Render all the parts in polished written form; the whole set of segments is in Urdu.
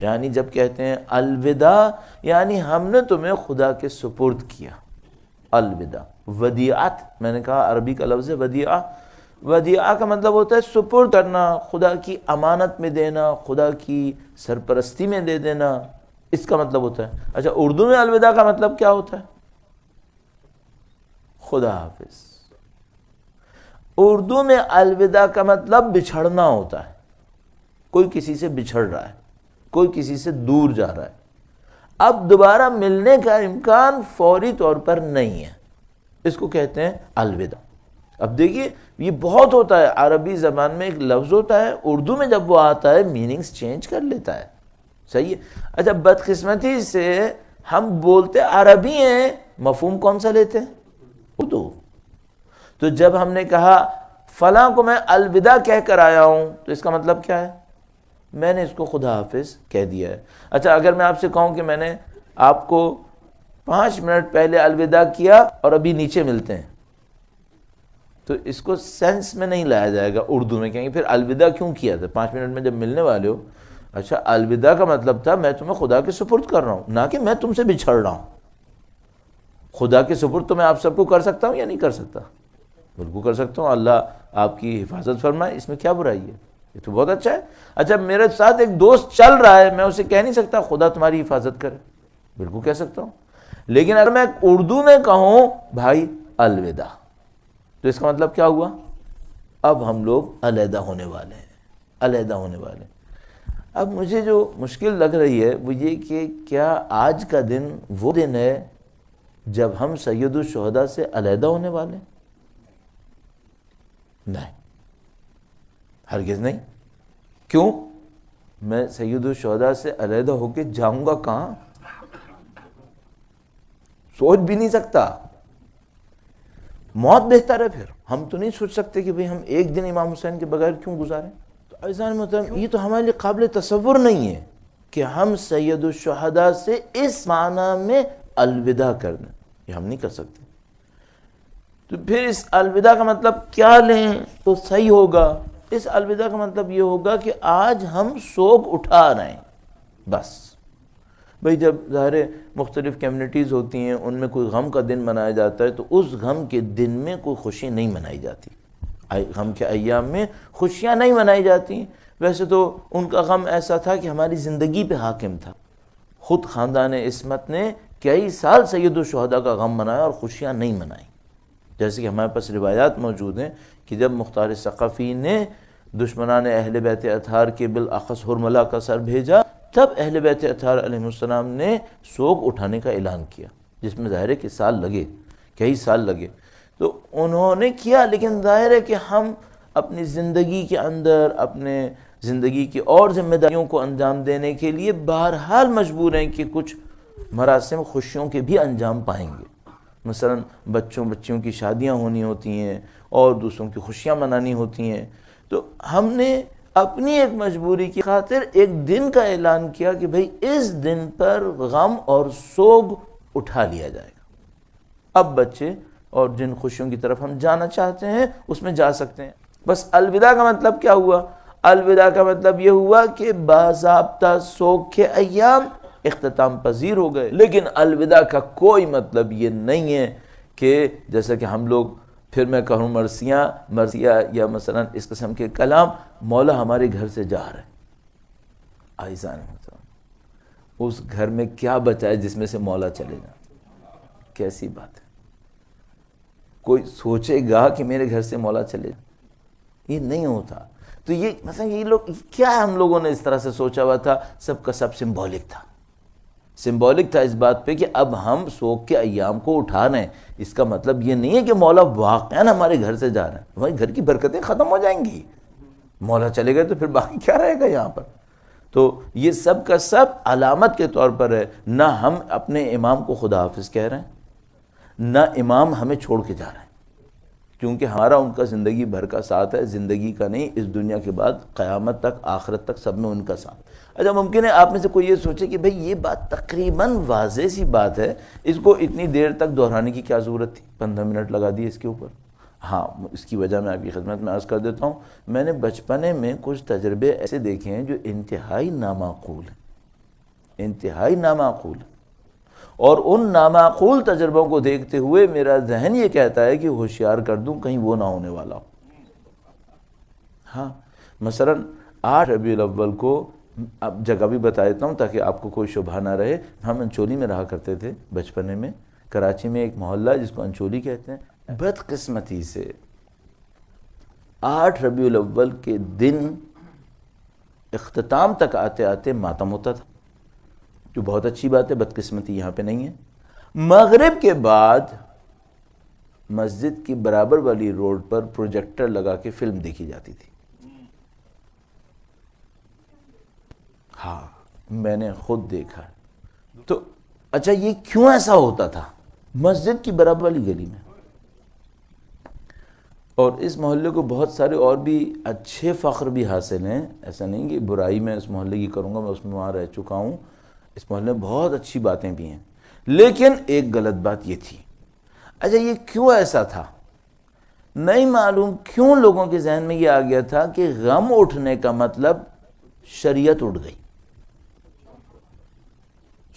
یعنی جب کہتے ہیں الوداع یعنی ہم نے تمہیں خدا کے سپرد کیا. الوداع ودیعت، میں نے کہا عربی کا لفظ ہے ودیعہ. ودیعہ کا مطلب ہوتا ہے سپرد کرنا، خدا کی امانت میں دینا، خدا کی سرپرستی میں دے دینا، اس کا مطلب ہوتا ہے. اچھا اردو میں الوداع کا مطلب کیا ہوتا ہے؟ خدا حافظ. اردو میں الوداع کا مطلب بچھڑنا ہوتا ہے. کوئی کسی سے بچھڑ رہا ہے، کوئی کسی سے دور جا رہا ہے، اب دوبارہ ملنے کا امکان فوری طور پر نہیں ہے، اس کو کہتے ہیں الوداع. اب دیکھیے یہ بہت ہوتا ہے، عربی زبان میں ایک لفظ ہوتا ہے، اردو میں جب وہ آتا ہے میننگز چینج کر لیتا ہے. صحیح ہے. اچھا بدقسمتی سے ہم بولتے عربی ہیں، مفہوم کون سا لیتے ہیں؟ اردو. تو جب ہم نے کہا فلاں کو میں الوداع کہہ کر آیا ہوں تو اس کا مطلب کیا ہے؟ میں نے اس کو خدا حافظ کہہ دیا ہے. اچھا اگر میں آپ سے کہوں کہ میں نے آپ کو 5 منٹ پہلے الوداع کیا اور ابھی نیچے ملتے ہیں، تو اس کو سینس میں نہیں لایا جائے گا. اردو میں کہیں گے پھر الوداع کیوں کیا تھا 5 منٹ میں جب ملنے والے ہو؟ اچھا الوداع کا مطلب تھا میں تمہیں خدا کے سپرد کر رہا ہوں، نہ کہ میں تم سے بچھڑ رہا ہوں. خدا کے سپرد تو میں آپ سب کو کر سکتا ہوں یا نہیں کر سکتا؟ بالکل کر سکتا ہوں. اللہ آپ کی حفاظت فرمائے، اس میں کیا برائی ہے؟ یہ تو بہت اچھا ہے. اچھا میرے ساتھ ایک دوست چل رہا ہے، میں اسے کہہ نہیں سکتا خدا تمہاری حفاظت کرے؟ بالکل کہہ سکتا ہوں. لیکن اگر میں اردو میں کہوں بھائی الوداع، تو اس کا مطلب کیا ہوا؟ اب ہم لوگ علیحدہ ہونے والے ہیں، علیحدہ ہونے والے ہیں. اب مجھے جو مشکل لگ رہی ہے وہ یہ کہ کیا آج کا دن وہ دن ہے جب ہم سید الشہداء سے علیحدہ ہونے والے ہیں؟ نہیں، ہرگز نہیں. کیوں؟ میں سید الشہداء سے علیحدہ ہو کے جاؤں گا کہاں؟ سوچ بھی نہیں سکتا. موت بہتر ہے. پھر ہم تو نہیں سوچ سکتے کہ بھئی ہم ایک دن امام حسین کے بغیر کیوں گزاریں. تو عزیزان محترم یہ تو ہمارے لیے قابل تصور نہیں ہے کہ ہم سید الشہداء سے اس معنی میں الوداع کر دیں. یہ ہم نہیں کر سکتے. تو پھر اس الوداع کا مطلب کیا لیں تو صحیح ہوگا؟ اس الوداع کا مطلب یہ ہوگا کہ آج ہم سوگ اٹھا رہے ہیں بس. بھئی جب ظاہر مختلف کمیونٹیز ہوتی ہیں، ان میں کوئی غم کا دن منایا جاتا ہے تو اس غم کے دن میں کوئی خوشی نہیں منائی جاتی. غم کے ایام میں خوشیاں نہیں منائی جاتی. ویسے تو ان کا غم ایسا تھا کہ ہماری زندگی پہ حاکم تھا. خود خاندان عصمت نے کئی سال سید الشہداء کا غم منایا اور خوشیاں نہیں منائیں. جیسے کہ ہمارے پاس روایات موجود ہیں کہ جب مختار ثقفی نے دشمنان اہل بیت اطہار کے بالاخص حرملہ کا سر بھیجا، تب اہل بیت اطہار علیہ السلام نے سوگ اٹھانے کا اعلان کیا، جس میں ظاہر ہے کہ سال لگے، کئی سال لگے. تو انہوں نے کیا، لیکن ظاہر ہے کہ ہم اپنی زندگی کے اندر اپنے زندگی کی اور ذمہ داریوں کو انجام دینے کے لیے بہرحال مجبور ہیں کہ کچھ مراسم خوشیوں کے بھی انجام پائیں گے. مثلا بچیوں کی شادیاں ہونی ہوتی ہیں اور دوسروں کی خوشیاں منانی ہوتی ہیں. تو ہم نے اپنی ایک مجبوری کی خاطر ایک دن کا اعلان کیا کہ بھئی اس دن پر غم اور سوگ اٹھا لیا جائے گا. اب بچے اور جن خوشیوں کی طرف ہم جانا چاہتے ہیں اس میں جا سکتے ہیں. بس الوداع کا مطلب کیا ہوا؟ الوداع کا مطلب یہ ہوا کہ باضابطہ سوگ کے ایام اختتام پذیر ہو گئے. لیکن الوداع کا کوئی مطلب یہ نہیں ہے کہ جیسا کہ ہم لوگ پھر میں کہوں مرثیہ یا مثلا اس قسم کے کلام، مولا ہمارے گھر سے جا رہا ہے. عزیزان اس گھر میں کیا بچا ہے جس میں سے مولا چلے جائیں؟ کیسی بات ہے؟ کوئی سوچے گا کہ میرے گھر سے مولا چلے جائیں؟ یہ نہیں ہوتا. تو یہ مثلا یہ لوگ کیا ہم لوگوں نے اس طرح سے سوچا ہوا تھا، سب کا سب سمبولک تھا اس بات پہ کہ اب ہم سوگ کے ایام کو اٹھا رہے ہیں. اس کا مطلب یہ نہیں ہے کہ مولا واقعاً ہمارے گھر سے جا رہا ہے. ہمارے گھر کی برکتیں ختم ہو جائیں گی، مولا چلے گئے تو پھر باقی کیا رہے گا یہاں پر. تو یہ سب کا سب علامت کے طور پر ہے. نہ ہم اپنے امام کو خدا حافظ کہہ رہے ہیں، نہ امام ہمیں چھوڑ کے جا رہے ہیں، کیونکہ ہمارا ان کا زندگی بھر کا ساتھ ہے، زندگی کا نہیں، اس دنیا کے بعد قیامت تک آخرت تک سب میں ان کا ساتھ. اچھا ممکن ہے آپ میں سے کوئی یہ سوچے کہ بھئی یہ بات تقریباً واضح سی بات ہے، اس کو اتنی دیر تک دہرانے کی کیا ضرورت تھی؟ 15 منٹ لگا دیے اس کے اوپر. ہاں اس کی وجہ میں آپ کی خدمت میں عرض کر دیتا ہوں. میں نے بچپنے میں کچھ تجربے ایسے دیکھے ہیں جو انتہائی نامعقول ہیں. انتہائی نامعقول. اور ان نامعقول تجربوں کو دیکھتے ہوئے میرا ذہن یہ کہتا ہے کہ ہوشیار کر دوں کہیں وہ نہ ہونے والا ہو. ہاں مثلا 8 ربیع الاول کو اب جگہ بھی بتا دیتا ہوں تاکہ آپ کو کوئی شبہ نہ رہے. ہم انچولی میں رہا کرتے تھے بچپنے میں. کراچی میں ایک محلہ جس کو انچولی کہتے ہیں. بدقسمتی سے 8 ربیع الاول کے دن اختتام تک آتے آتے ماتم ہوتا تھا، جو بہت اچھی بات ہے. بدقسمتی یہاں پہ نہیں ہے. مغرب کے بعد مسجد کی برابر والی روڈ پر پروجیکٹر لگا کے فلم دیکھی جاتی تھی. ہاں میں نے خود دیکھا. تو اچھا یہ کیوں ایسا ہوتا تھا؟ مسجد کی برابر والی گلی میں. اور اس محلے کو بہت سارے اور بھی اچھے فخر بھی حاصل ہیں. ایسا نہیں کہ برائی میں اس محلے کی کروں گا، میں اس میں وہاں رہ چکا ہوں. اس محلے میں بہت اچھی باتیں بھی ہیں، لیکن ایک غلط بات یہ تھی. اچھا یہ کیوں ایسا تھا؟ نہیں معلوم کیوں لوگوں کے ذہن میں یہ آ گیا تھا کہ غم اٹھنے کا مطلب شریعت اٹھ گئی.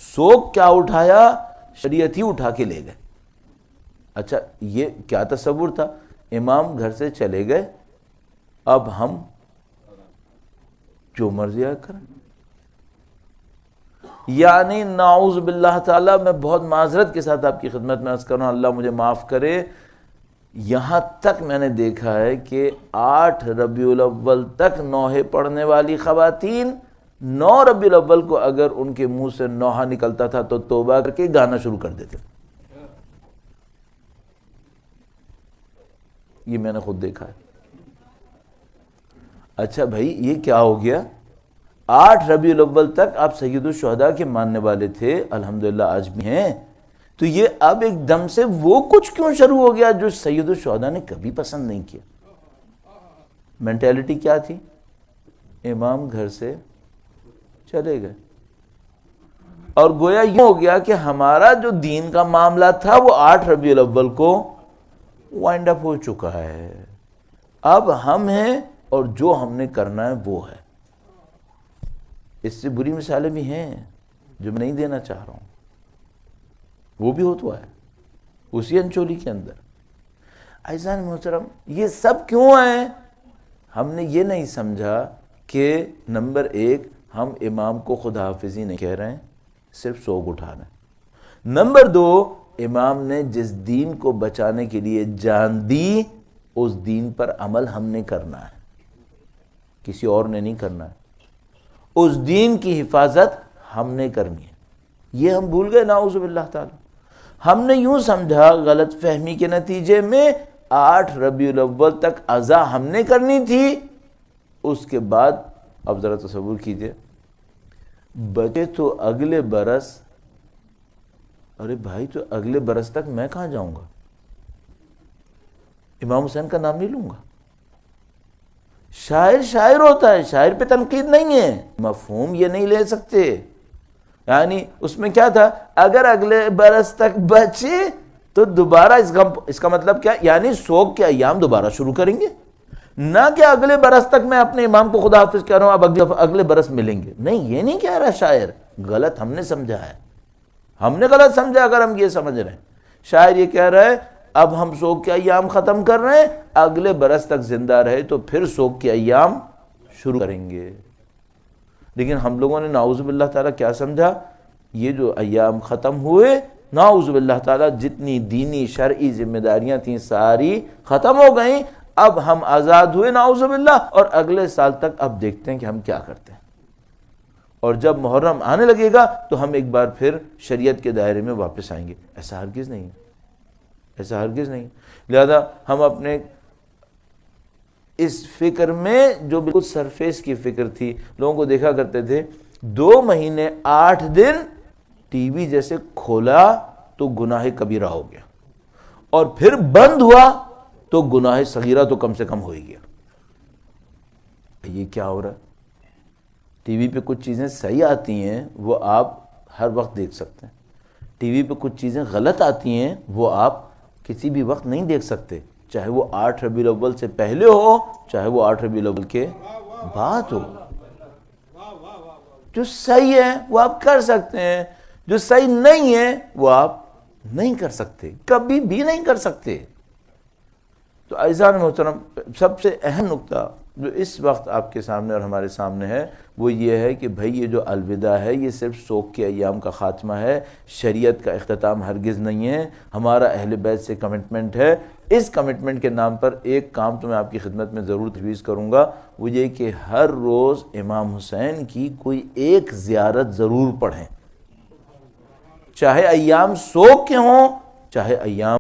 سوگ کیا اٹھایا؟ شریعت ہی اٹھا کے لے گئے. اچھا یہ کیا تصور تھا؟ امام گھر سے چلے گئے، اب ہم جو مرضی کریں. یعنی نعوذ باللہ تعالی، میں بہت معذرت کے ساتھ آپ کی خدمت میں عرض کر رہا ہوں، اللہ مجھے معاف کرے، یہاں تک میں نے دیکھا ہے کہ 8 ربیع الاول تک نوحے پڑھنے والی خواتین 9 ربیع الاول کو اگر ان کے منہ سے نوحہ نکلتا تھا تو توبہ کر کے گانا شروع کر دیتے. یہ میں نے خود دیکھا ہے. اچھا بھائی یہ کیا ہو گیا؟ 8 ربیع الاول تک آپ سید الشہداء کے ماننے والے تھے، الحمدللہ آج بھی ہیں. تو یہ اب ایک دم سے وہ کچھ کیوں شروع ہو گیا جو سید الشہداء نے کبھی پسند نہیں کیا؟ مینٹیلٹی کیا تھی؟ امام گھر سے چلے گئے اور گویا یہ ہو گیا کہ ہمارا جو دین کا معاملہ تھا وہ 8 ربیع الاول کو وائنڈ اپ ہو چکا ہے. اب ہم ہیں اور جو ہم نے کرنا ہے وہ ہے. اس سے بری مثالیں بھی ہیں جو میں نہیں دینا چاہ رہا ہوں، وہ بھی ہوتا ہے اسی انچولی کے اندر. عزیزان محترم یہ سب کیوں ہے؟ ہم نے یہ نہیں سمجھا کہ نمبر 1 ہم امام کو خدا حافظی نہیں کہہ رہے ہیں، صرف سوگ اٹھا رہے ہیں. نمبر 2 امام نے جس دین کو بچانے کے لیے جان دی اس دین پر عمل ہم نے کرنا ہے، کسی اور نے نہیں کرنا ہے. اس دین کی حفاظت ہم نے کرنی ہے. یہ ہم بھول گئے نعوذ باللہ تعالی. ہم نے یوں سمجھا غلط فہمی کے نتیجے میں 8 ربیع الاول تک عزا ہم نے کرنی تھی. اس کے بعد اب ذرا تصور کیجئے بچے تو اگلے برس، ارے بھائی تو اگلے برس تک میں کہاں جاؤں گا؟ امام حسین کا نام نہیں لوں گا. شاعر ہوتا ہے، شاعر پہ تنقید نہیں ہے. مفہوم یہ نہیں لے سکتے. یعنی اس میں کیا تھا؟ اگر اگلے برس تک بچے تو دوبارہ اس کا مطلب کیا؟ یعنی سوگ کے ایام دوبارہ شروع کریں گے، نہ کہ اگلے برس تک میں اپنے امام کو خدا حافظ کہہ رہا ہوں اب اگلے برس ملیں گے. نہیں یہ نہیں کہہ رہا شاعر. غلط ہم نے سمجھا ہے، ہم نے غلط سمجھا اگر ہم یہ سمجھ رہے ہیں. شاعر یہ کہہ رہا ہے اب ہم سوگ کے ایام ختم کر رہے ہیں، اگلے برس تک زندہ رہے تو پھر سوگ کے ایام شروع کریں گے. لیکن ہم لوگوں نے نعوذ باللہ تعالیٰ کیا سمجھا؟ یہ جو ایام ختم ہوئے نعوذ باللہ تعالیٰ جتنی دینی شرعی ذمہ داریاں تھیں ساری ختم ہو گئیں. اب ہم آزاد ہوئے نعوذ باللہ، اور اگلے سال تک اب دیکھتے ہیں کہ ہم کیا کرتے ہیں. اور جب محرم آنے لگے گا تو ہم ایک بار پھر شریعت کے دائرے میں واپس آئیں گے. ایسا ہرگز نہیں، ایسا ہرگز نہیں. لہذا ہم اپنے اس فکر میں جو بالکل سرفیس کی فکر تھی، لوگوں کو دیکھا کرتے تھے 2 مہینے 8 دن ٹی وی جیسے کھولا تو گناہ کبیرہ ہو گیا، اور پھر بند ہوا تو گناہ صغیرہ تو کم سے کم ہو ہی گیا. یہ کیا ہو رہا ہے؟ ٹی وی پہ کچھ چیزیں صحیح آتی ہیں وہ آپ ہر وقت دیکھ سکتے ہیں. ٹی وی پہ کچھ چیزیں غلط آتی ہیں وہ آپ کسی بھی وقت نہیں دیکھ سکتے، چاہے وہ 8 ربیع الاول سے پہلے ہو چاہے وہ 8 ربیع الاول کے بعد ہو. جو صحیح ہے وہ آپ کر سکتے ہیں، جو صحیح نہیں ہے وہ آپ نہیں کر سکتے، کبھی بھی نہیں کر سکتے۔ تو عزیزان محترم، سب سے اہم نقطہ جو اس وقت آپ کے سامنے اور ہمارے سامنے ہے وہ یہ ہے کہ بھئی یہ جو الوداع ہے یہ صرف سوگ کے ایام کا خاتمہ ہے، شریعت کا اختتام ہرگز نہیں ہے۔ ہمارا اہل بیت سے کمٹمنٹ ہے۔ اس کمٹمنٹ کے نام پر ایک کام تو میں آپ کی خدمت میں ضرور تجویز کروں گا، وہ یہ کہ ہر روز امام حسین کی کوئی ایک زیارت ضرور پڑھیں، چاہے ایام سوگ کے ہوں چاہے ایام